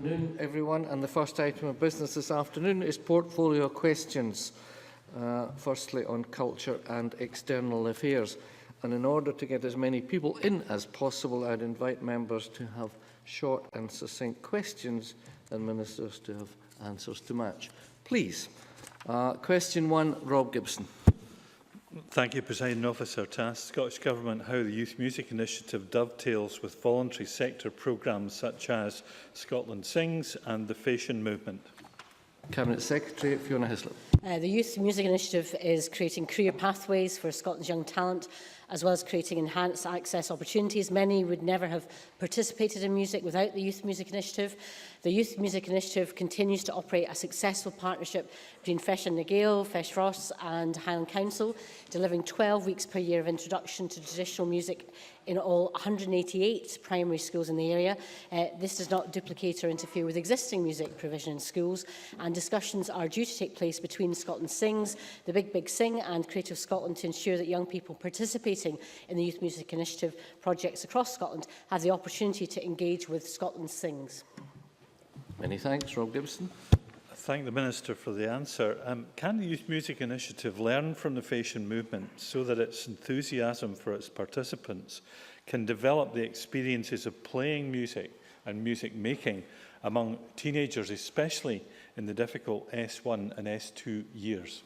Good afternoon, everyone. And the first item of business this afternoon is portfolio questions. Firstly, on culture and external affairs. And in order to get as many people in as possible, I'd invite members to have short and succinct questions and ministers to have answers to match. Please. Question 1, Rob Gibson. Thank you, Presiding Officer. To ask the Scottish Government how the Youth Music Initiative dovetails with voluntary sector programmes such as Scotland Sings and the Fashion Movement. Cabinet Secretary Fiona Hislop. The Youth Music Initiative is creating career pathways for Scotland's young talent, as well as creating enhanced access opportunities. Many would never have participated in music without the Youth Music Initiative. The Youth Music Initiative continues to operate a successful partnership between Feis na Gael, Feis Ross and Highland Council, delivering 12 weeks per year of introduction to traditional music in all 188 primary schools in the area. This does not duplicate or interfere with existing music provision in schools, and discussions are due to take place between Scotland Sings, the Big Big Sing and Creative Scotland to ensure that young people participating in the Youth Music Initiative projects across Scotland have the opportunity to engage with Scotland Sings. Many thanks. Rob Gibson. I thank the Minister for the answer. Can the Youth Music Initiative learn from the Fashion Movement so that its enthusiasm for its participants can develop the experiences of playing music and music making among teenagers, especially in the difficult S1 and S2 years?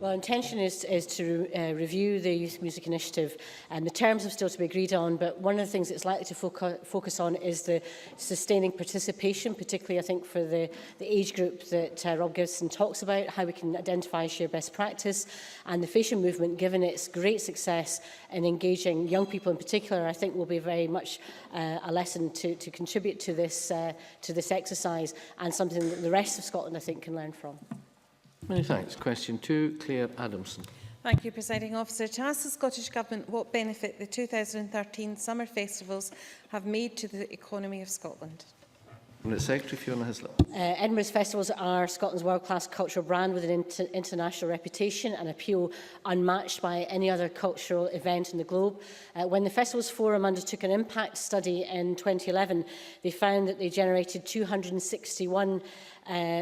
Well, intention is to review the Youth Music Initiative, and the terms are still to be agreed on, but one of the things it's likely to focus on is the sustaining participation, particularly I think for the age group that Rob Gibson talks about, how we can identify, share best practice, and the Fashion Movement, given its great success in engaging young people in particular, I think will be very much a lesson to contribute to this exercise, and something that the rest of Scotland I think can learn from. Many thanks. Question 2, Claire Adamson. Thank you, Presiding Officer. To ask the Scottish Government what benefit the 2013 summer festivals have made to the economy of Scotland. Cabinet Secretary Fiona Hislop. Edinburgh's festivals are Scotland's world-class cultural brand with an international reputation and appeal unmatched by any other cultural event in the globe. When the Festivals Forum undertook an impact study in 2011, they found that they generated £261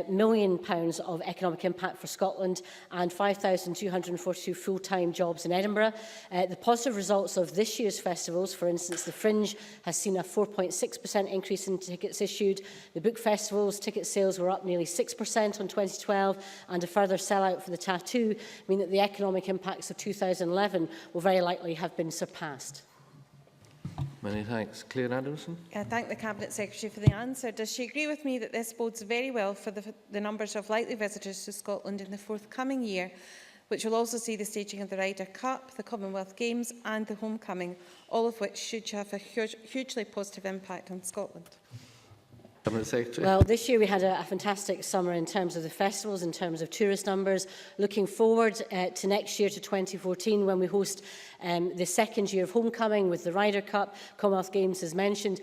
million of economic impact for Scotland and 5,242 full-time jobs in Edinburgh. The positive results of this year's festivals, for instance, the Fringe has seen a 4.6% increase in tickets issued. The Book Festival's ticket sales were up nearly 6% on 2012, and a further sellout for the Tattoo mean that the economic impacts of 2011 will very likely have been surpassed. Many thanks. Claire Adamson. I thank the Cabinet Secretary for the answer. Does she agree with me that this bodes very well for the numbers of likely visitors to Scotland in the forthcoming year, which will also see the staging of the Ryder Cup, the Commonwealth Games and the Homecoming, all of which should have a hugely positive impact on Scotland? Well, this year we had a fantastic summer in terms of the festivals, in terms of tourist numbers. Looking forward to next year, to 2014, when we host the second year of Homecoming with the Ryder Cup, Commonwealth Games as mentioned,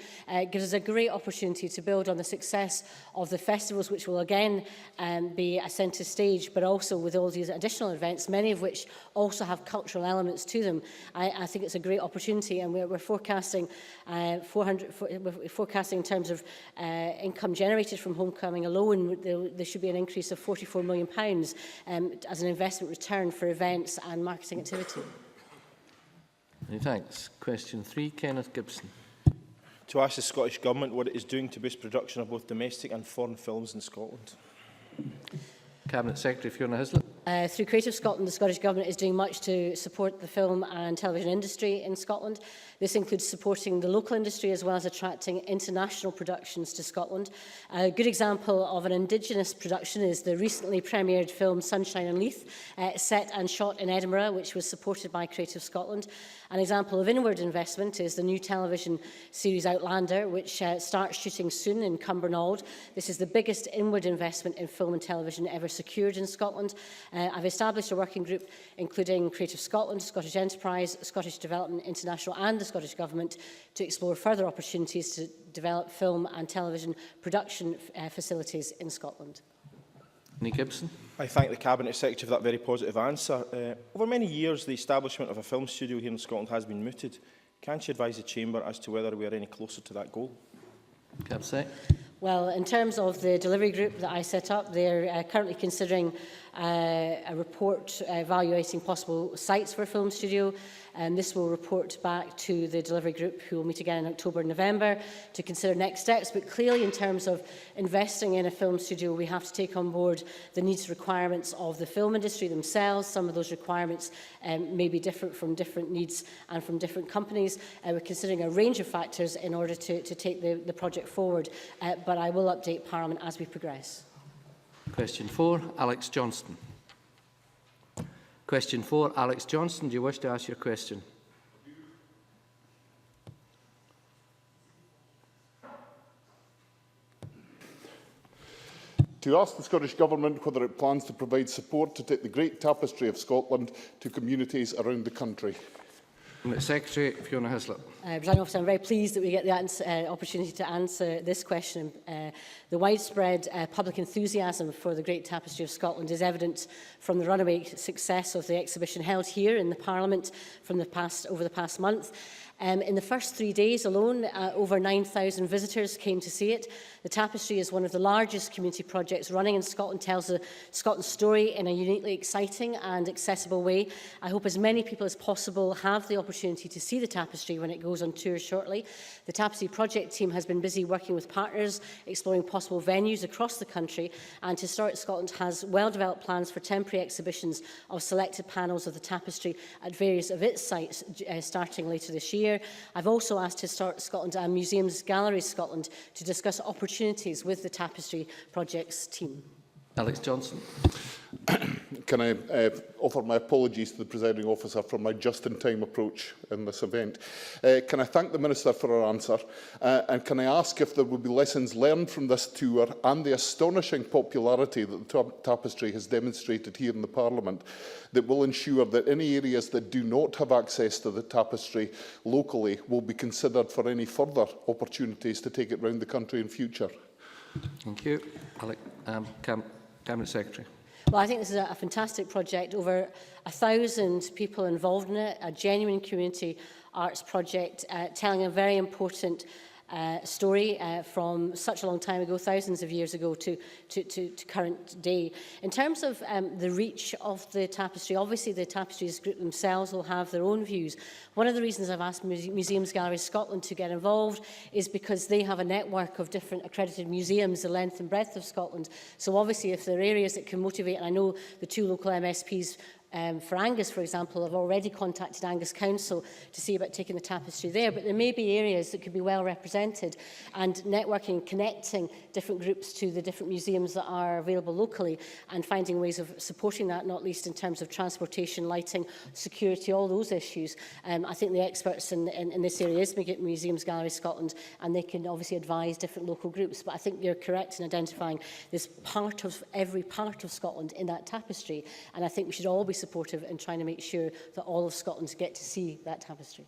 gives us a great opportunity to build on the success of the festivals, which will again be a centre stage, but also with all these additional events, many of which also have cultural elements to them. I think it's a great opportunity, and we're forecasting forecasting in terms of income generated from Homecoming alone. There should be an increase of £44 million as an investment return for events and marketing activity. Many thanks. Question 3, Kenneth Gibson. To ask the Scottish Government what it is doing to boost production of both domestic and foreign films in Scotland. Cabinet Secretary Fiona Hislop. Through Creative Scotland, the Scottish Government is doing much to support the film and television industry in Scotland. This includes supporting the local industry as well as attracting international productions to Scotland. A good example of an Indigenous production is the recently premiered film Sunshine and Leith, set and shot in Edinburgh, which was supported by Creative Scotland. An example of inward investment is the new television series Outlander, which starts shooting soon in Cumbernauld. This is the biggest inward investment in film and television ever secured in Scotland. I've established a working group including Creative Scotland, Scottish Enterprise, Scottish Development International and the Scottish Government to explore further opportunities to develop film and television production facilities in Scotland. Nick Gibson. I thank the Cabinet Secretary for that very positive answer. Over many years, the establishment of a film studio here in Scotland has been mooted. Can she advise the Chamber as to whether we are any closer to that goal? Cabinet Secretary. Well, in terms of the delivery group that I set up, they're currently considering a report evaluating possible sites for a film studio. And this will report back to the delivery group, who will meet again in October and November, to consider next steps. But clearly, in terms of investing in a film studio, we have to take on board the needs and requirements of the film industry themselves. Some of those requirements may be different from different needs and from different companies. We're considering a range of factors in order to take the project forward. But I will update Parliament as we progress. Question 4, Alex Johnston. Question 4, Alex Johnston, do you wish to ask your question? To ask the Scottish Government whether it plans to provide support to take the Great Tapestry of Scotland to communities around the country. Secretary Fiona Hislop. Presiding Officer, I'm very pleased that we get the opportunity to answer this question. The widespread public enthusiasm for the Great Tapestry of Scotland is evident from the runaway success of the exhibition held here in the Parliament over the past month. In the first 3 days alone, over 9,000 visitors came to see it. The Tapestry is one of the largest community projects running in Scotland, tells Scotland's story in a uniquely exciting and accessible way. I hope as many people as possible have the opportunity to see the Tapestry when it goes on tour shortly. The Tapestry project team has been busy working with partners, exploring possible venues across the country, and Historic Scotland has well-developed plans for temporary exhibitions of selected panels of the Tapestry at various of its sites starting later this year. I've also asked Historic Scotland and Museums Galleries Scotland to discuss opportunities with the Tapestry projects team. Alex Johnson. Can I offer my apologies to the Presiding Officer for my just-in-time approach in this event? Can I thank the Minister for her answer? And can I ask if there will be lessons learned from this tour and the astonishing popularity that the Tapestry has demonstrated here in the Parliament that will ensure that any areas that do not have access to the Tapestry locally will be considered for any further opportunities to take it round the country in future? Thank you. Cabinet Secretary. Well, I think this is a fantastic project. Over 1,000 people involved in it, a genuine community arts project telling a very important story from such a long time ago, thousands of years ago to current day. In terms of the reach of the Tapestry, obviously the Tapestries group themselves will have their own views. One of the reasons I've asked Museums Galleries Scotland to get involved is because they have a network of different accredited museums, the length and breadth of Scotland. So obviously if there are areas that can motivate, and I know the two local MSPs for Angus, for example, have already contacted Angus Council to see about taking the Tapestry there, but there may be areas that could be well represented, and networking, connecting different groups to the different museums that are available locally and finding ways of supporting that, not least in terms of transportation, lighting, security, all those issues. I think the experts in this area is Museums Galleries Scotland, and they can obviously advise different local groups, but I think you're correct in identifying this part of every part of Scotland in that Tapestry, and I think we should all be supportive in trying to make sure that all of Scotland get to see that Tapestry.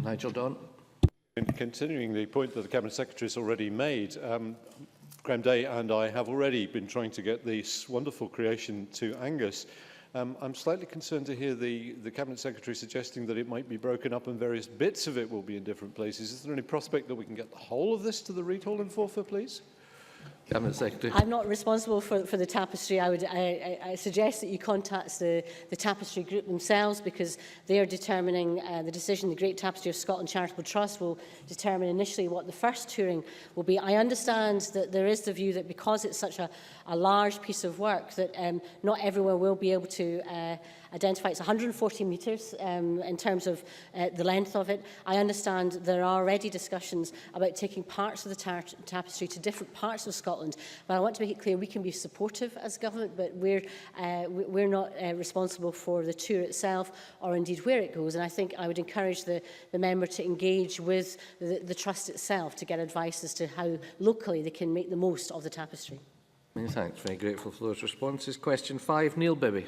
Nigel Don. In continuing the point that the Cabinet Secretary has already made, Graham Day and I have already been trying to get this wonderful creation to Angus. I'm slightly concerned to hear the Cabinet Secretary suggesting that it might be broken up and various bits of it will be in different places. Is there any prospect that we can get the whole of this to the Reid Hall in Forfar, please? Cabinet Secretary. I'm not responsible for the Tapestry. I suggest that you contact the Tapestry group themselves, because they are determining the decision. The Great Tapestry of Scotland Charitable Trust will determine initially what the first touring will be. I understand that there is the view that because it's such a large piece of work that not everyone will be able to identify. It's 140 metres in terms of the length of it. I understand there are already discussions about taking parts of the tapestry to different parts of Scotland, but I want to make it clear we can be supportive as government, but we're not responsible for the tour itself or indeed where it goes. And I think I would encourage the member to engage with the trust itself to get advice as to how locally they can make the most of the tapestry. Many thanks. Very grateful for those responses. Question 5, Neil Bibby.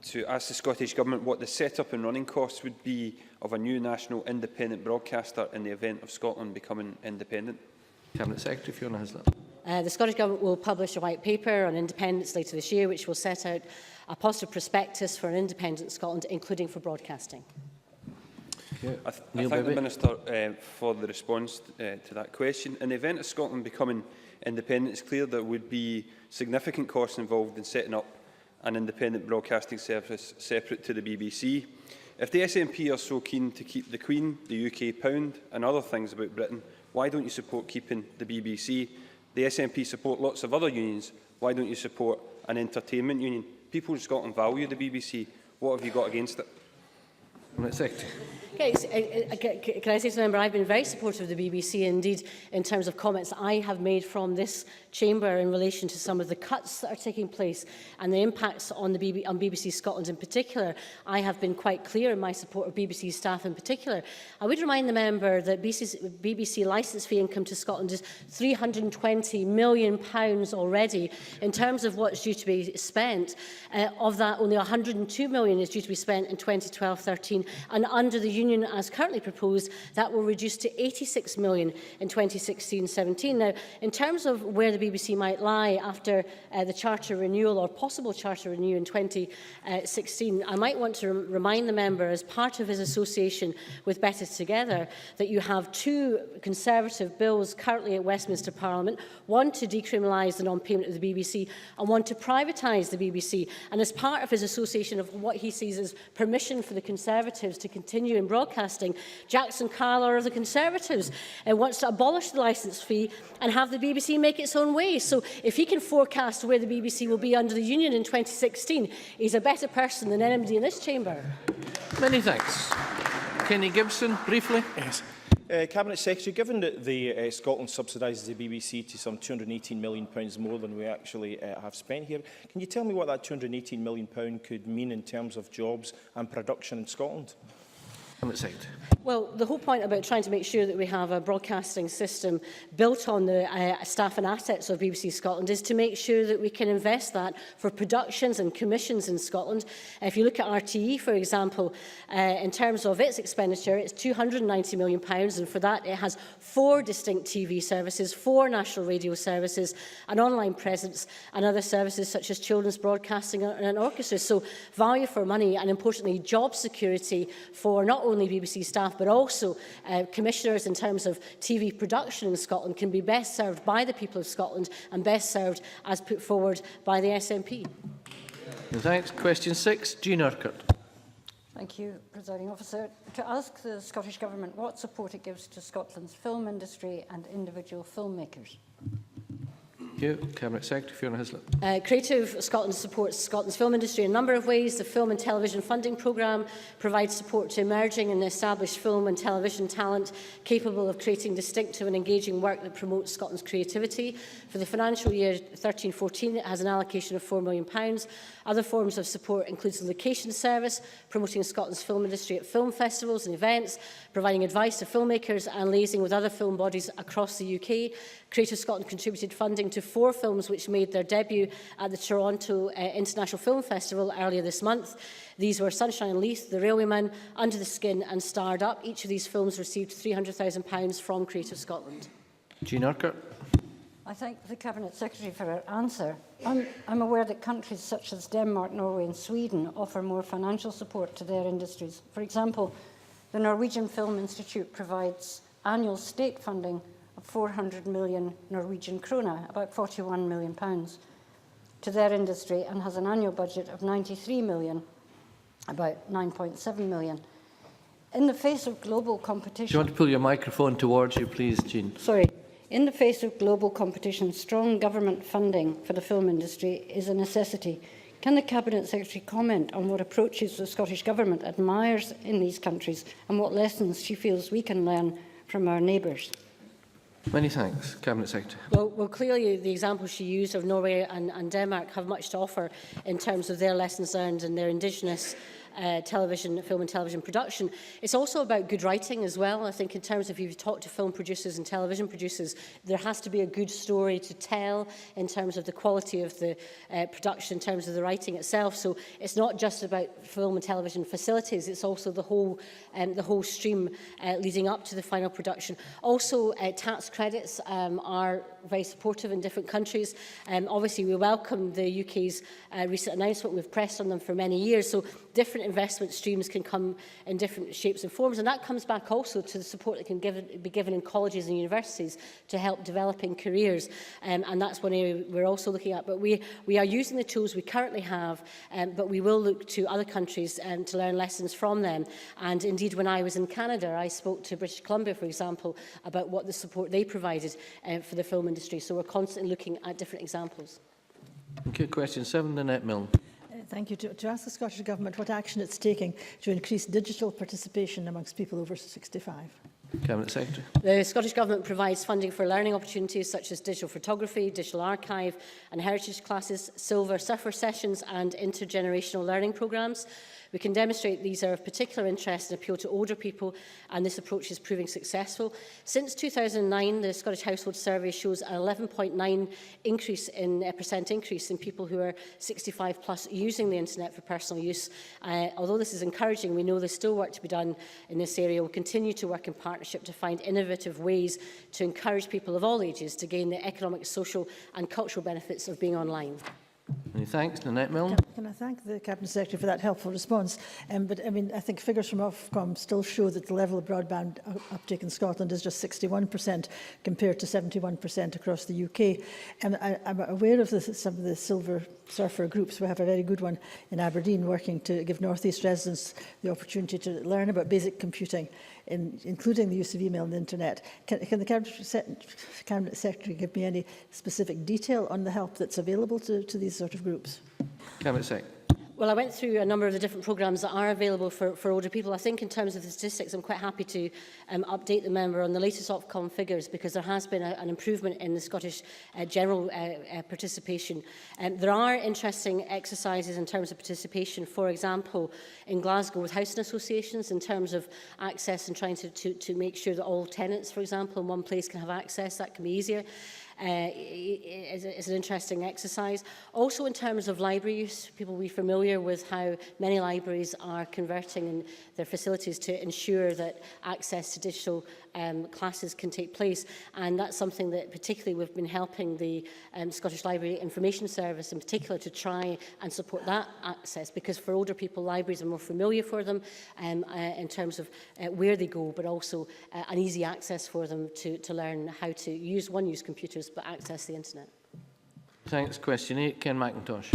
To ask the Scottish Government what the set-up and running costs would be of a new national independent broadcaster in the event of Scotland becoming independent. Cabinet Secretary Fiona Hislop. The Scottish Government will publish a white paper on independence later this year, which will set out a positive prospectus for an independent Scotland, including for broadcasting. I Neil thank the Bibby. Minister for the response to that question. In the event of Scotland becoming independent, it's clear there would be significant costs involved in setting up an independent broadcasting service separate to the BBC. If the SNP are so keen to keep the Queen, the UK pound and other things about Britain, why don't you support keeping the BBC? The SNP support lots of other unions. Why don't you support an entertainment union? People in Scotland value the BBC. What have you got against it? Secretary. Can I say to the member, I've been very supportive of the BBC, indeed, in terms of comments I have made from this chamber in relation to some of the cuts that are taking place and the impacts on BBC Scotland in particular. I have been quite clear in my support of BBC staff in particular. I would remind the member that BBC licence fee income to Scotland is £320 million already in terms of what's due to be spent. Of that, only £102 million is due to be spent in 2012-13, and under the union as currently proposed, that will reduce to £86 million in 2016-17. Now, in terms of where the BBC might lie after the charter renewal or possible charter renewal in 2016, I might want to remind the member, as part of his association with Better Together, that you have two Conservative bills currently at Westminster Parliament, one to decriminalise the non-payment of the BBC and one to privatise the BBC. And as part of his association of what he sees as permission for the Conservatives to continue in broadcasting, Jackson Carler of the Conservatives wants to abolish the licence fee and have the BBC make its own way. So if he can forecast where the BBC will be under the Union in 2016, he's a better person than anybody in this chamber. Many thanks. Kenny Gibson, briefly. Yes. Cabinet Secretary, given that Scotland subsidises the BBC to some £218 million more than we actually have spent here, can you tell me what that £218 million could mean in terms of jobs and production in Scotland? Well, the whole point about trying to make sure that we have a broadcasting system built on the staff and assets of BBC Scotland is to make sure that we can invest that for productions and commissions in Scotland. If you look at RTE, for example, in terms of its expenditure, it's £290 million, and for that it has 4 distinct TV services, 4 national radio services, an online presence, and other services such as children's broadcasting and an orchestra. So value for money and, importantly, job security for not only BBC staff but also commissioners in terms of TV production in Scotland can be best served by the people of Scotland and best served as put forward by the SNP. Thanks. Question 6, Jean Urquhart. Thank you, Presiding Officer. To ask the Scottish Government what support it gives to Scotland's film industry and individual filmmakers. Thank you. Cabinet Secretary Fiona Hislop. Creative Scotland supports Scotland's film industry in a number of ways. The Film and Television Funding Programme provides support to emerging and established film and television talent capable of creating distinctive and engaging work that promotes Scotland's creativity. For the financial year 13-14, it has an allocation of £4 million. Other forms of support include the location service, promoting Scotland's film industry at film festivals and events, providing advice to filmmakers and liaising with other film bodies across the UK. Creative Scotland contributed funding to 4 films which made their debut at the Toronto International Film Festival earlier this month. These were Sunshine and Leith, The Railwayman, Under the Skin and Starred Up. Each of these films received £300,000 from Creative Scotland. Jean Urquhart. I thank the Cabinet Secretary for her answer. I'm aware that countries such as Denmark, Norway and Sweden offer more financial support to their industries. For example, the Norwegian Film Institute provides annual state funding of 400 million Norwegian krona, about £41 million, to their industry and has an annual budget of 93 million, about 9.7 million. In the face of global competition... Do you want to pull your microphone towards you, please, Jean? Sorry. In the face of global competition, strong government funding for the film industry is a necessity. Can the Cabinet Secretary comment on what approaches the Scottish Government admires in these countries and what lessons she feels we can learn from our neighbours? Many thanks. Cabinet Secretary. Well, clearly the examples she used of Norway and Denmark have much to offer in terms of their lessons learned and their indigenous film and television production. It's also about good writing as well. I think in terms of if you talk to film producers and television producers, there has to be a good story to tell in terms of the quality of the production, in terms of the writing itself. So it's not just about film and television facilities, it's also the whole stream leading up to the final production. Also, tax credits are very supportive in different countries. Obviously, we welcome the UK's recent announcement. We've pressed on them for many years. So different different investment streams can come in different shapes and forms, and that comes back also to the support that can be given in colleges and universities to help developing careers, and that's one area we're also looking at. But we are using the tools we currently have, but we will look to other countries to learn lessons from them. And indeed, when I was in Canada, I spoke to British Columbia, for example, about what the support they provided for the film industry. So we're constantly looking at different examples. Thank you. Question 7, Nanette Milne. Thank you. To ask the Scottish Government what action it's taking to increase digital participation amongst people over 65. Cabinet Secretary. The Scottish Government provides funding for learning opportunities such as digital photography, digital archive and heritage classes, silver surfer sessions and intergenerational learning programmes. We can demonstrate these are of particular interest and appeal to older people, and this approach is proving successful. Since 2009, the Scottish Household Survey shows an 11.9% increase in people who are 65 plus using the internet for personal use. Although this is encouraging, we know there's still work to be done in this area. We'll continue to work in partnership to find innovative ways to encourage people of all ages to gain the economic, social and cultural benefits of being online. Many thanks. Nanette Milne. Can I thank the Cabinet Secretary for that helpful response? But I mean, I think figures from Ofcom still show that the level of broadband uptake in Scotland is just 61% compared to 71% across the UK. And I'm aware of some of the silver surfer groups. We have a very good one in Aberdeen working to give North East residents the opportunity to learn about basic computing, including the use of email and the internet. Can the Cabinet Secretary give me any specific detail on the help that's available to these sort of groups? Cabinet Secretary. Well, I went through a number of the different programmes that are available for older people. I think in terms of the statistics, I'm quite happy to update the member on the latest Ofcom figures, because there has been an improvement in the Scottish general participation. There are interesting exercises in terms of participation, for example, in Glasgow with housing associations in terms of access and trying to make sure that all tenants, for example, in one place can have access. That can be easier. It's an interesting exercise. Also in terms of library use, people will be familiar with how many libraries are converting their facilities to ensure that access to digital classes can take place, and that's something that particularly we've been helping the Scottish Library Information Service in particular to try and support that access, because for older people libraries are more familiar for them in terms of where they go, but also an easy access for them to learn how to use computers but access the internet. Thanks. Question 8, Ken McIntosh.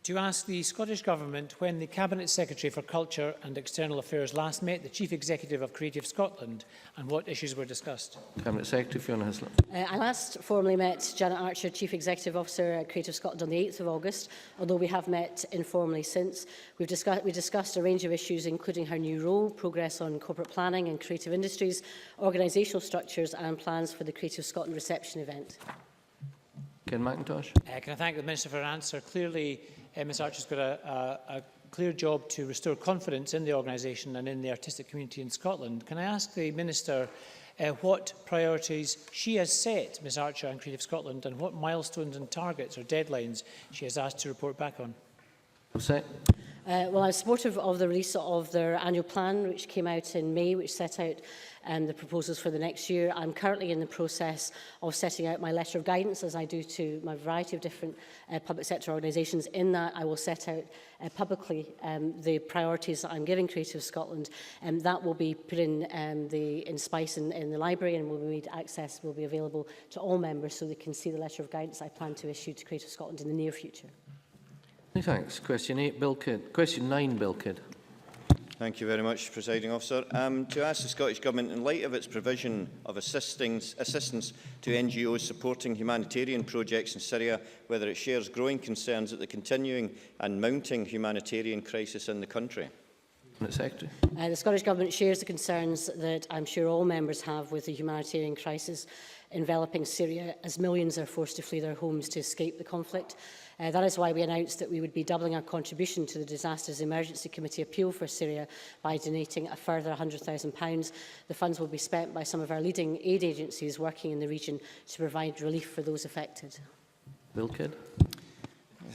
To ask the Scottish Government when the Cabinet Secretary for Culture and External Affairs last met the Chief Executive of Creative Scotland and what issues were discussed. Cabinet Secretary Fiona Hislop. I last formally met Janet Archer, Chief Executive Officer at Creative Scotland, on the 8th of August, although we have met informally since. We discussed a range of issues, including her new role, progress on corporate planning and creative industries, organisational structures and plans for the Creative Scotland reception event. Ken McIntosh. Can I thank the Minister for her answer? Clearly, Ms Archer's got a clear job to restore confidence in the organisation and in the artistic community in Scotland. Can I ask the Minister what priorities she has set, Ms Archer and Creative Scotland, and what milestones and targets or deadlines she has asked to report back on? Well, I'm supportive of the release of their annual plan, which came out in May, which set out the proposals for the next year. I'm currently in the process of setting out my letter of guidance, as I do to my variety of different public sector organisations. In that, I will set out publicly the priorities that I'm giving Creative Scotland, and that will be put in Spice in the library, and will be made access will be available to all members so they can see the letter of guidance I plan to issue to Creative Scotland in the near future. Thanks. Question 8, Bill Kidd. Question 9, Bill Kidd. Thank you very much, Presiding Officer. To ask the Scottish Government, in light of its provision of assistance to NGOs supporting humanitarian projects in Syria, whether it shares growing concerns at the continuing and mounting humanitarian crisis in the country. Secretary. The Scottish Government shares the concerns that I'm sure all members have with the humanitarian crisis enveloping Syria, as millions are forced to flee their homes to escape the conflict. That is why we announced that we would be doubling our contribution to the Disasters Emergency Committee appeal for Syria by donating a further £100,000. The funds will be spent by some of our leading aid agencies working in the region to provide relief for those affected. Bill Kidd.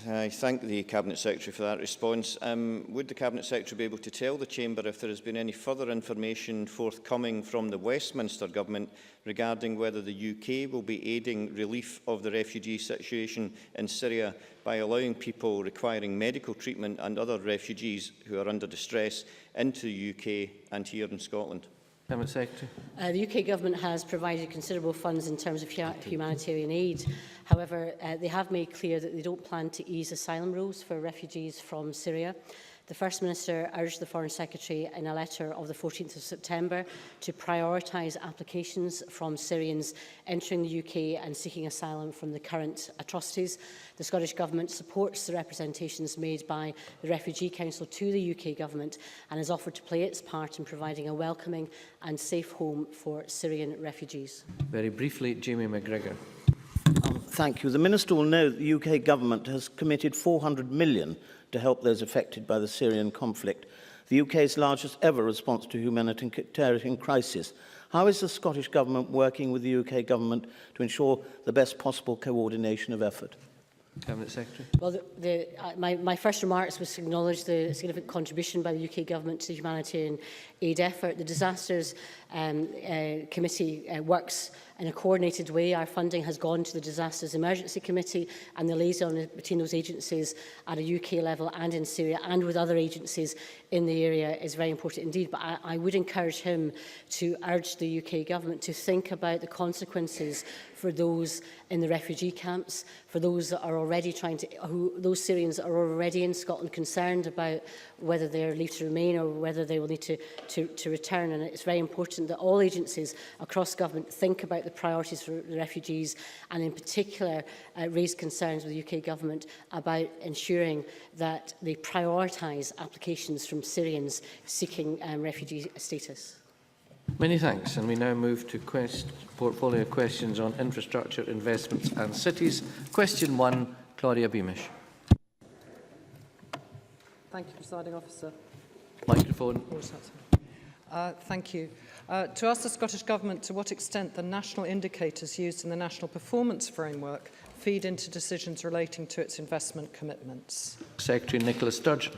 I thank the Cabinet Secretary for that response. Would the Cabinet Secretary be able to tell the Chamber if there has been any further information forthcoming from the Westminster Government regarding whether the UK will be aiding relief of the refugee situation in Syria by allowing people requiring medical treatment and other refugees who are under distress into the UK and here in Scotland? Cabinet Secretary. The UK Government has provided considerable funds in terms of humanitarian aid. However, they have made clear that they don't plan to ease asylum rules for refugees from Syria. The First Minister urged the Foreign Secretary in a letter of the 14th of September to prioritise applications from Syrians entering the UK and seeking asylum from the current atrocities. The Scottish Government supports the representations made by the Refugee Council to the UK Government and has offered to play its part in providing a welcoming and safe home for Syrian refugees. Very briefly, Jamie McGregor. Thank you. The Minister will know that the UK Government has committed £400 million to help those affected by the Syrian conflict, the UK's largest ever response to humanitarian crisis. How is the Scottish Government working with the UK Government to ensure the best possible coordination of effort? Cabinet Secretary. Well, my first remarks was to acknowledge the significant contribution by the UK Government to the humanitarian aid effort. The Disasters Committee works in a coordinated way. Our funding has gone to the Disasters Emergency Committee, and the liaison between those agencies at a UK level and in Syria and with other agencies in the area is very important indeed. But I would encourage him to urge the UK Government to think about the consequences for those in the refugee camps, for those that are already those Syrians that are already in Scotland concerned about whether they're leave to remain or whether they will need to return. And it's very important that all agencies across government think about the priorities for the refugees and in particular raise concerns with the UK Government about ensuring that they prioritise applications from Syrians seeking refugee status. Many thanks. And we now move to portfolio questions on infrastructure, investments and cities. Question 1, Claudia Beamish. Thank you, Presiding Officer. Microphone. Thank you. To ask the Scottish Government to what extent the national indicators used in the National Performance Framework feed into decisions relating to its investment commitments. Secretary Nicola Sturgeon.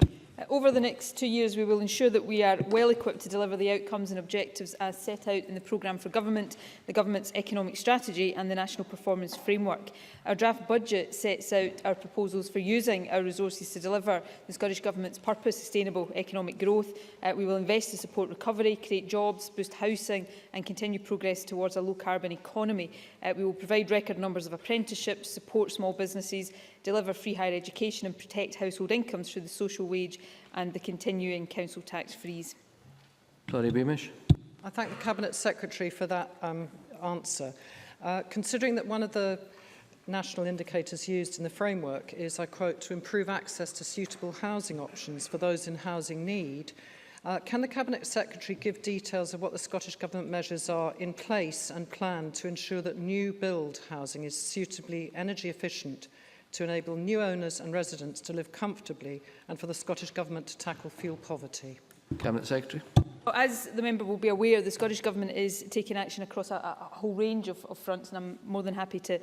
Over the next 2 years, we will ensure that we are well equipped to deliver the outcomes and objectives as set out in the Programme for Government, the Government's Economic Strategy and the National Performance Framework. Our draft budget sets out our proposals for using our resources to deliver the Scottish Government's purpose, sustainable economic growth. We will invest to support recovery, create jobs, boost housing and continue progress towards a low-carbon economy. We will provide record numbers of apprenticeships, support small businesses, deliver free higher education and protect household incomes through the social wage and the continuing council tax freeze. Claudia Beamish. I thank the Cabinet Secretary for that answer. Considering that one of the national indicators used in the framework is, I quote, to improve access to suitable housing options for those in housing need, can the Cabinet Secretary give details of what the Scottish Government measures are in place and planned to ensure that new build housing is suitably energy efficient to enable new owners and residents to live comfortably and for the Scottish Government to tackle fuel poverty? Cabinet Secretary. As the member will be aware, the Scottish Government is taking action across a whole range of fronts, and I'm more than happy to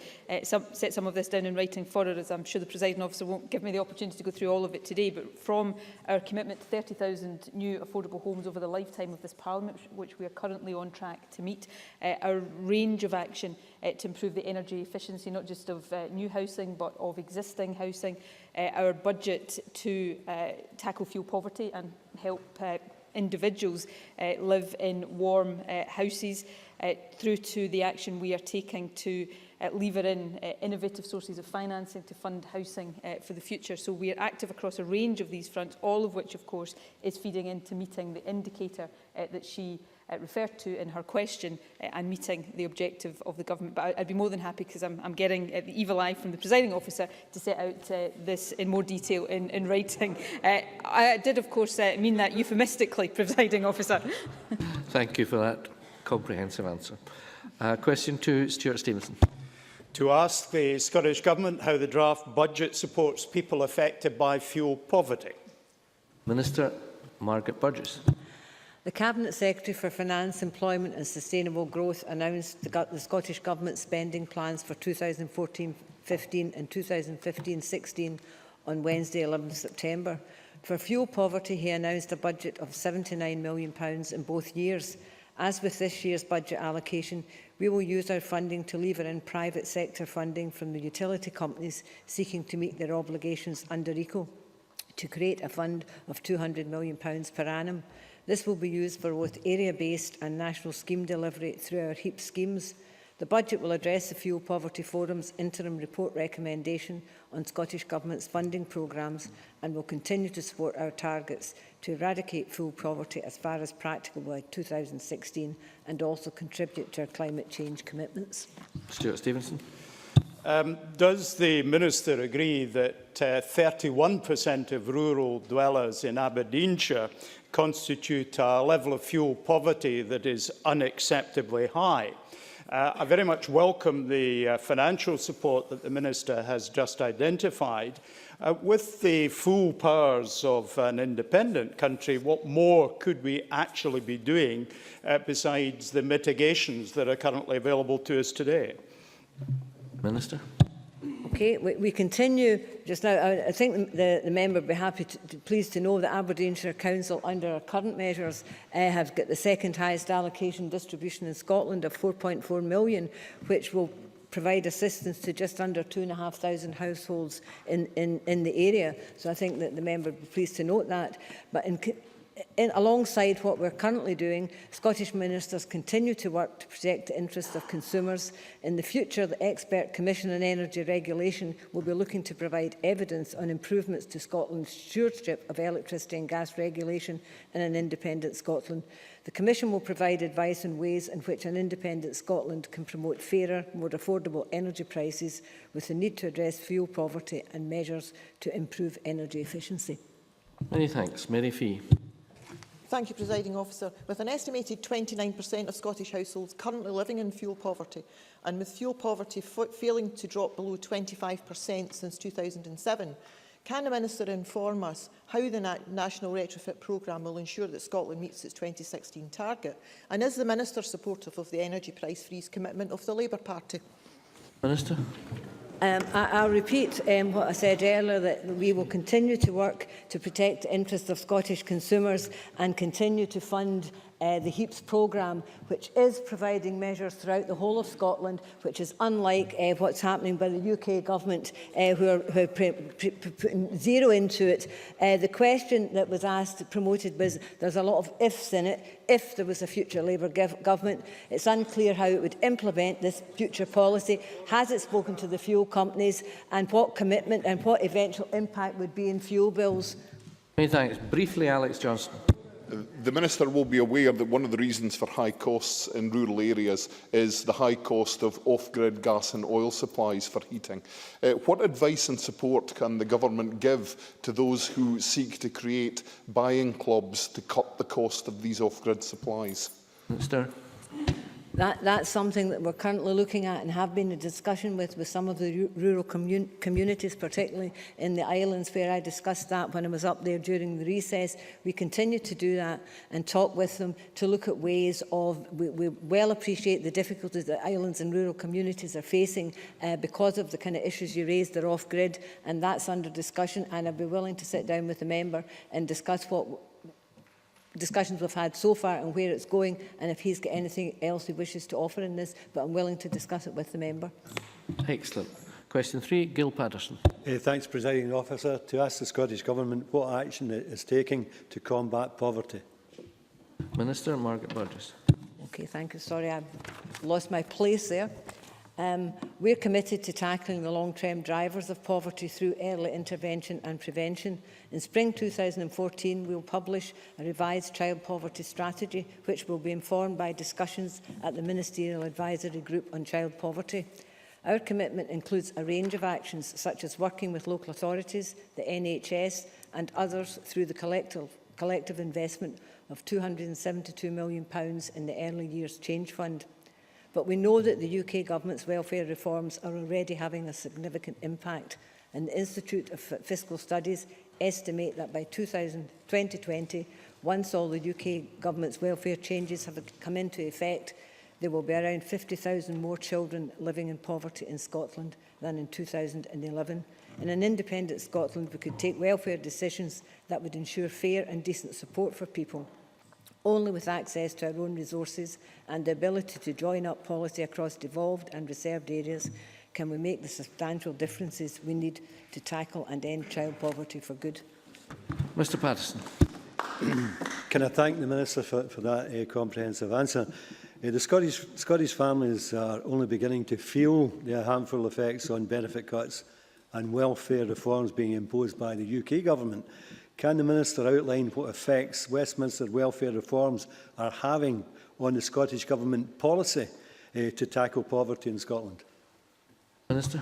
set some of this down in writing for her, as I'm sure the presiding officer won't give me the opportunity to go through all of it today. But from our commitment to 30,000 new affordable homes over the lifetime of this Parliament, which we are currently on track to meet, our range of action to improve the energy efficiency, not just of new housing, but of existing housing, our budget to tackle fuel poverty and help individuals live in warm houses, through to the action we are taking to lever in innovative sources of financing to fund housing for the future. So we are active across a range of these fronts, all of which, of course, is feeding into meeting the indicator that she referred to in her question and meeting the objective of the government. But I'd be more than happy, because I'm getting the evil eye from the presiding officer, to set out this in more detail in writing. I did, of course, mean that euphemistically, presiding officer. Thank you for that comprehensive answer. Question 2, Stuart Stevenson. To ask the Scottish Government how the draft budget supports people affected by fuel poverty. Minister Margaret Burgess. The Cabinet Secretary for Finance, Employment and Sustainable Growth announced the Scottish Government spending plans for 2014-15 and 2015-16 on Wednesday, 11 September. For fuel poverty, he announced a budget of £79 million in both years. As with this year's budget allocation, we will use our funding to lever in private sector funding from the utility companies seeking to meet their obligations under ECO to create a fund of £200 million per annum. This will be used for both area-based and national scheme delivery through our HEAP schemes. The budget will address the Fuel Poverty Forum's interim report recommendation on Scottish Government's funding programmes and will continue to support our targets to eradicate fuel poverty as far as practical by 2016 and also contribute to our climate change commitments. Stuart Stevenson. Does the Minister agree that 31% of rural dwellers in Aberdeenshire constitute a level of fuel poverty that is unacceptably high? I very much welcome the financial support that the Minister has just identified. With the full powers of an independent country, what more could we actually be doing besides the mitigations that are currently available to us today? Minister. Okay, we continue just now. I think the member would be happy pleased to know that Aberdeenshire Council, under our current measures, have got the second highest allocation distribution in Scotland of £4.4 million, which will provide assistance to just under 2,500 households in the area. So I think that the member would be pleased to note that. But alongside what we're currently doing, Scottish ministers continue to work to protect the interests of consumers. In the future, the Expert Commission on Energy Regulation will be looking to provide evidence on improvements to Scotland's stewardship of electricity and gas regulation in an independent Scotland. The Commission will provide advice on ways in which an independent Scotland can promote fairer, more affordable energy prices, with the need to address fuel poverty and measures to improve energy efficiency. Many thanks. Mary Fee. Thank you, Presiding Officer. With an estimated 29% of Scottish households currently living in fuel poverty, and with fuel poverty failing to drop below 25% since 2007, can the Minister inform us how the National Retrofit Programme will ensure that Scotland meets its 2016 target? And is the Minister supportive of the energy price freeze commitment of the Labour Party? Minister. I'll repeat what I said earlier, that we will continue to work to protect the interests of Scottish consumers and continue to fund the HEAPS programme, which is providing measures throughout the whole of Scotland, which is unlike what's happening by the UK Government, who are putting zero into it. The question that was asked, promoted, was there's a lot of ifs in it. If there was a future Labour government, it's unclear how it would implement this future policy. Has it spoken to the fuel companies, and what commitment and what eventual impact would be in fuel bills? Many thanks. Briefly, Alex Johnson. The Minister will be aware that one of the reasons for high costs in rural areas is the high cost of off-grid gas and oil supplies for heating. What advice and support can the Government give to those who seek to create buying clubs to cut the cost of these off-grid supplies? Minister. That's something that we're currently looking at and have been in discussion with some of the rural communities, particularly in the islands, where I discussed that when I was up there during the recess. We continue to do that and talk with them to look at ways of, we well appreciate the difficulties that islands and rural communities are facing because of the kind of issues you raised, they're off-grid, and that's under discussion, and I'd be willing to sit down with the member and discuss what discussions we've had so far and where it's going, and if he's got anything else he wishes to offer in this, but I'm willing to discuss it with the member. Excellent. Question 3, Gil Patterson. Thanks, Presiding Officer. To ask the Scottish Government what action it is taking to combat poverty. Minister Margaret Burgess. Okay, thank you. Sorry, I lost my place there. We're committed to tackling the long-term drivers of poverty through early intervention and prevention. In spring 2014, we will publish a revised child poverty strategy, which will be informed by discussions at the Ministerial Advisory Group on Child Poverty. Our commitment includes a range of actions, such as working with local authorities, the NHS and others through the collective investment of £272 million in the Early Years Change Fund. But we know that the UK Government's welfare reforms are already having a significant impact, and the Institute of Fiscal Studies estimate that by 2020, once all the UK Government's welfare changes have come into effect, there will be around 50,000 more children living in poverty in Scotland than in 2011. In an independent Scotland, we could take welfare decisions that would ensure fair and decent support for people. Only with access to our own resources and the ability to join up policy across devolved and reserved areas can we make the substantial differences we need to tackle and end child poverty for good. Mr Patterson. Can I thank the Minister for that comprehensive answer? The Scottish families are only beginning to feel the harmful effects on benefit cuts and welfare reforms being imposed by the UK Government. Can the Minister outline what effects Westminster welfare reforms are having on the Scottish Government policy to tackle poverty in Scotland? Minister.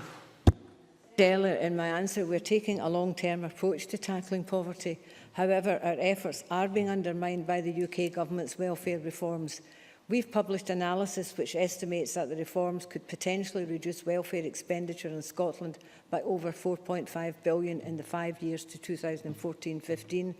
Earlier in my answer, we're taking a long-term approach to tackling poverty. However, our efforts are being undermined by the UK Government's welfare reforms. We've published analysis which estimates that the reforms could potentially reduce welfare expenditure in Scotland by over £4.5 billion in the 5 years to 2014-15,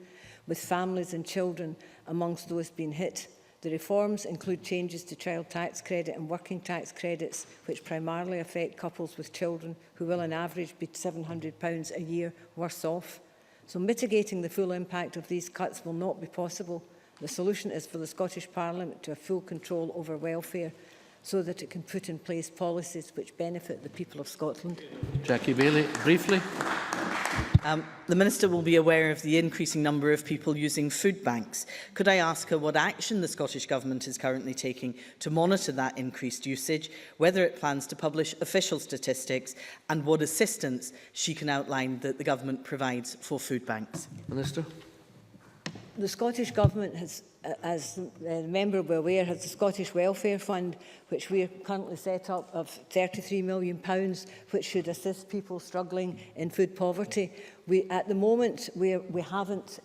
with families and children amongst those being hit. The reforms include changes to child tax credit and working tax credits, which primarily affect couples with children who will on average be £700 a year worse off. So mitigating the full impact of these cuts will not be possible. The solution is for the Scottish Parliament to have full control over welfare so that it can put in place policies which benefit the people of Scotland. Jackie Bailey, briefly. The Minister will be aware of the increasing number of people using food banks. Could I ask her what action the Scottish Government is currently taking to monitor that increased usage, whether it plans to publish official statistics and what assistance she can outline that the Government provides for food banks? Minister. The Scottish Government has, as the member will be aware, has the Scottish Welfare Fund, which we are currently set up of £33 million, which should assist people struggling in food poverty. At the moment, we haven't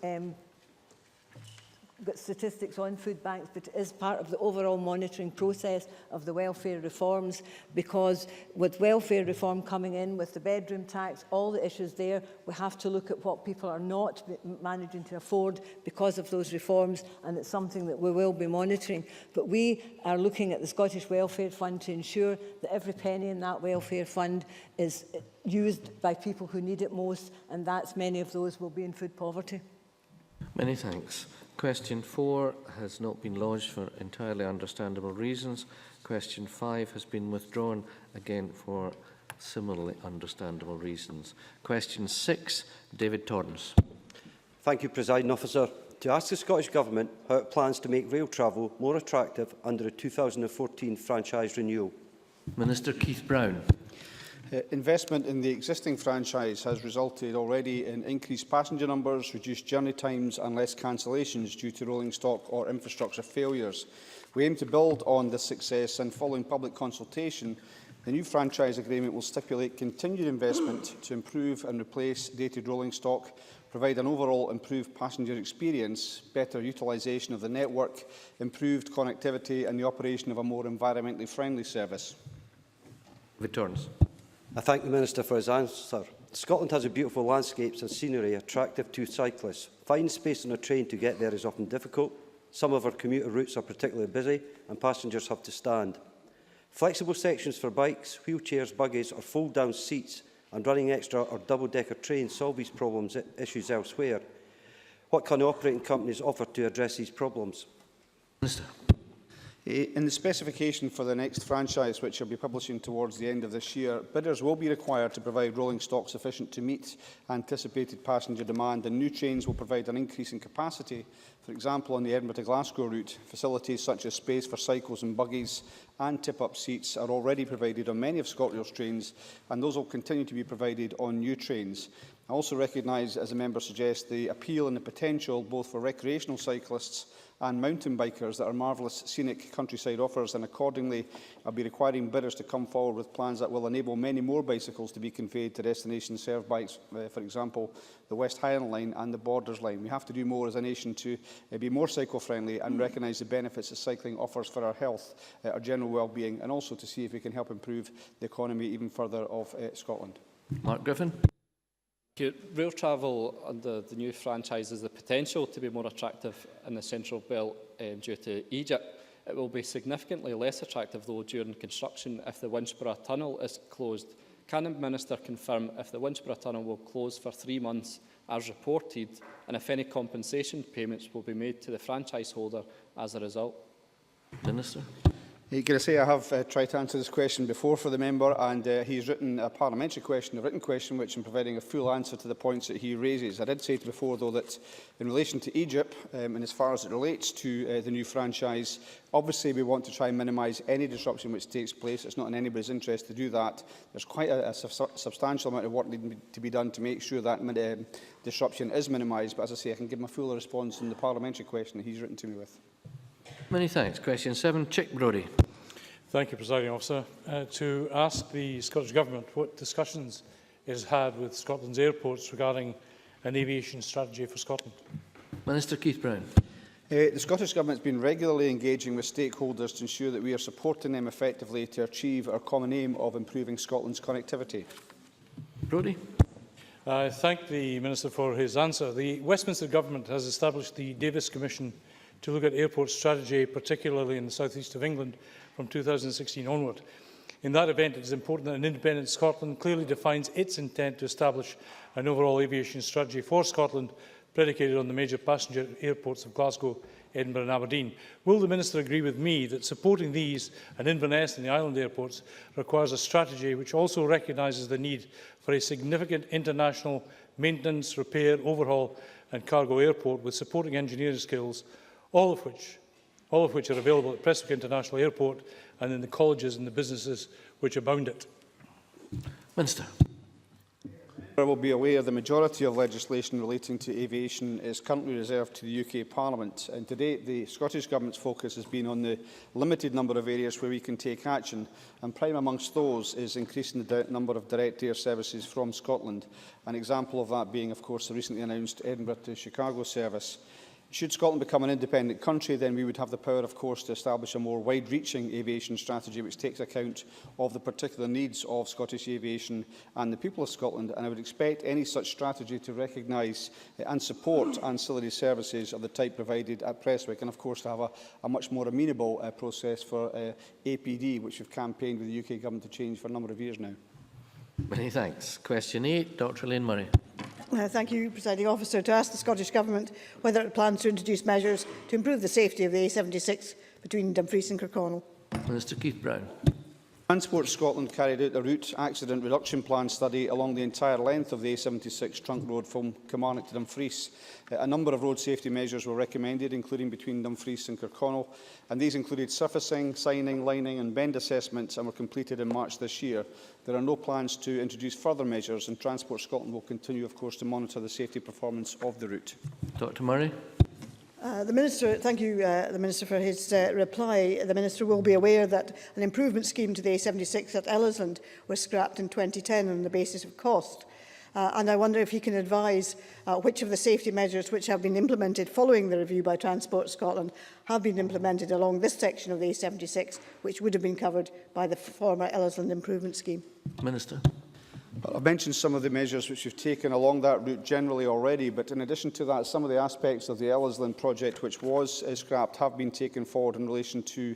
got statistics on food banks, but it is part of the overall monitoring process of the welfare reforms, because with welfare reform coming in, with the bedroom tax, all the issues there, we have to look at what people are not managing to afford because of those reforms, and it's something that we will be monitoring. But we are looking at the Scottish Welfare Fund to ensure that every penny in that welfare fund is used by people who need it most, and that's many of those will be in food poverty. Many thanks. Question 4 has not been lodged for entirely understandable reasons. Question 5 has been withdrawn, again for similarly understandable reasons. Question 6, David Torrance. Thank you, Presiding Officer. To ask the Scottish Government how it plans to make rail travel more attractive under a 2014 franchise renewal. Minister Keith Brown. Investment in the existing franchise has resulted already in increased passenger numbers, reduced journey times and less cancellations due to rolling stock or infrastructure failures. We aim to build on this success, and following public consultation, the new franchise agreement will stipulate continued investment to improve and replace dated rolling stock, provide an overall improved passenger experience, better utilisation of the network, improved connectivity and the operation of a more environmentally friendly service. Returns. I thank the Minister for his answer. Scotland has a beautiful landscapes and scenery attractive to cyclists. Finding space on a train to get there is often difficult. Some of our commuter routes are particularly busy and passengers have to stand. Flexible sections for bikes, wheelchairs, buggies or fold-down seats and running extra or double-decker trains solve these issues elsewhere. What can operating companies offer to address these problems? Minister. In the specification for the next franchise, which I'll be publishing towards the end of this year, bidders will be required to provide rolling stock sufficient to meet anticipated passenger demand, and new trains will provide an increase in capacity. For example, on the Edinburgh to Glasgow route, facilities such as space for cycles and buggies and tip-up seats are already provided on many of ScotRail's trains, and those will continue to be provided on new trains. I also recognise, as the member suggests, the appeal and the potential both for recreational cyclists and mountain bikers that are marvellous scenic countryside offers, and accordingly I'll be requiring bidders to come forward with plans that will enable many more bicycles to be conveyed to destinations served by, for example, the West Highland Line and the Borders Line. We have to do more as a nation to be more cycle-friendly and recognise the benefits that cycling offers for our health, our general well-being, and also to see if we can help improve the economy even further of Scotland. Mark Griffin. Rail travel under the new franchise has the potential to be more attractive in the Central Belt due to Egypt. It will be significantly less attractive, though, during construction if the Winchborough Tunnel is closed. Can the Minister confirm if the Winchborough Tunnel will close for 3 months as reported, and if any compensation payments will be made to the franchise holder as a result? Minister. Can I say I have tried to answer this question before for the member, and he's written a parliamentary question, a written question, which I'm providing a full answer to the points that he raises. I did say before, though, that in relation to Egypt, and as far as it relates to the new franchise, obviously we want to try and minimise any disruption which takes place. It's not in anybody's interest to do that. There's quite a substantial amount of work needing to be done to make sure that disruption is minimised. But as I say, I can give my full response in the parliamentary question that he's written to me with. Many thanks. Question 7, Chick Brodie. Thank you, Presiding Officer. To ask the Scottish Government what discussions it has had with Scotland's airports regarding an aviation strategy for Scotland. Minister Keith Brown. The Scottish Government has been regularly engaging with stakeholders to ensure that we are supporting them effectively to achieve our common aim of improving Scotland's connectivity. Brodie. I thank the Minister for his answer. The Westminster Government has established the Davis Commission to look at airport strategy, particularly in the south east of England, from 2016 onward. In that event, it is important that an independent Scotland clearly defines its intent to establish an overall aviation strategy for Scotland, predicated on the major passenger airports of Glasgow, Edinburgh and Aberdeen. Will the Minister agree with me that supporting these and Inverness and the island airports requires a strategy which also recognises the need for a significant international maintenance, repair, overhaul and cargo airport with supporting engineering skills, all of which are available at Prestwick International Airport and in the colleges and the businesses which abound it? Minister. I will be aware the majority of legislation relating to aviation is currently reserved to the UK Parliament, and to date the Scottish Government's focus has been on the limited number of areas where we can take action, and prime amongst those is increasing the number of direct air services from Scotland, an example of that being, of course, the recently announced Edinburgh to Chicago service. Should Scotland become an independent country, then we would have the power, of course, to establish a more wide-reaching aviation strategy which takes account of the particular needs of Scottish aviation and the people of Scotland. And I would expect any such strategy to recognise and support ancillary services of the type provided at Prestwick, and, of course, to have a much more amenable process for APD, which we've campaigned with the UK Government to change for a number of years now. Many thanks. Question 8, Dr Elaine Murray. Thank you, Presiding Officer. To ask the Scottish Government whether it plans to introduce measures to improve the safety of the A76 between Dumfries and Kirkconnell. Minister Keith Brown. Transport Scotland carried out a route accident reduction plan study along the entire length of the A76 trunk road from Kilmarnock to Dumfries. A number of road safety measures were recommended, including between Dumfries and Kirkconnell, and these included surfacing, signing, lining and bend assessments, and were completed in March this year. There are no plans to introduce further measures, and Transport Scotland will continue, of course, to monitor the safety performance of the route. Dr Murray. Thank you, the Minister, for his reply. The Minister will be aware that an improvement scheme to the A76 at Ellisland was scrapped in 2010 on the basis of cost. And I wonder if he can advise which of the safety measures which have been implemented following the review by Transport Scotland have been implemented along this section of the A76, which would have been covered by the former Ellisland improvement scheme. Minister. I've mentioned some of the measures which we've taken along that route generally already, but in addition to that, some of the aspects of the Ellisland project, which was scrapped, have been taken forward in relation to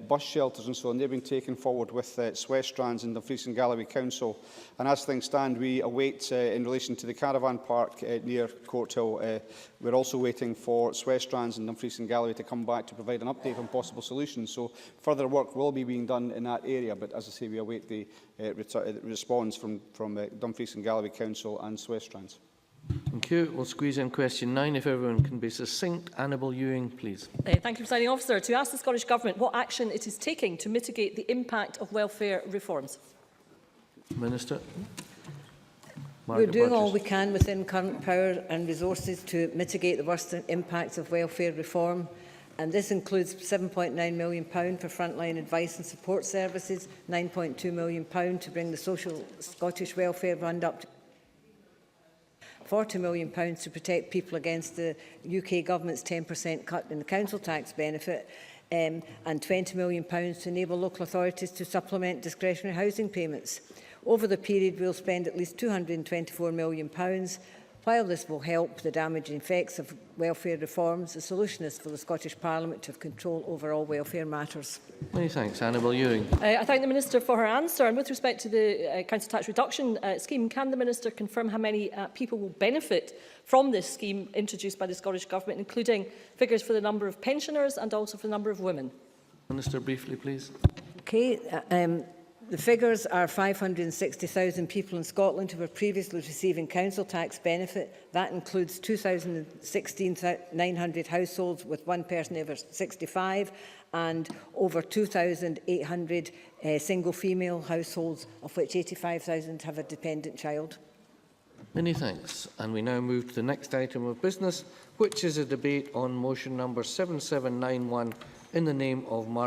bus shelters and so on. They've been taken forward with Swestrans and Dumfries and Galloway Council. And as things stand, we await, in relation to the caravan park near Courthill, we're also waiting for Swestrans and Dumfries and Galloway to come back to provide an update on possible solutions. So further work will be being done in that area, but as I say, we await the response from Dumfries and Galloway Council and Swestrans. Thank you. We'll squeeze in question 9 if everyone can be succinct. Annabel Ewing, please. Thank you, Presiding Officer. To ask the Scottish Government what action it is taking to mitigate the impact of welfare reforms. Minister. We're doing all we can within current power and resources to mitigate the worst impacts of welfare reform. And this includes £7.9 million for frontline advice and support services, £9.2 million to bring the Social Scottish Welfare Fund up to £40 million to protect people against the UK Government's 10% cut in the council tax benefit, and £20 million to enable local authorities to supplement discretionary housing payments. Over the period, we'll spend at least £224 million, plus While this will help the damaging effects of welfare reforms, the solution is for the Scottish Parliament to have control over all welfare matters. Many thanks. Annabel Ewing. I thank the Minister for her answer. And with respect to the council tax reduction scheme, can the Minister confirm how many people will benefit from this scheme introduced by the Scottish Government, including figures for the number of pensioners and also for the number of women? Minister, briefly, please. Okay, the figures are 560,000 people in Scotland who were previously receiving council tax benefit. That includes 2,900 households with one person over 65 and over 2,800 single female households, of which 85,000 have a dependent child. Many thanks. And we now move to the next item of business, which is a debate on motion number 7791 in the name of Margaret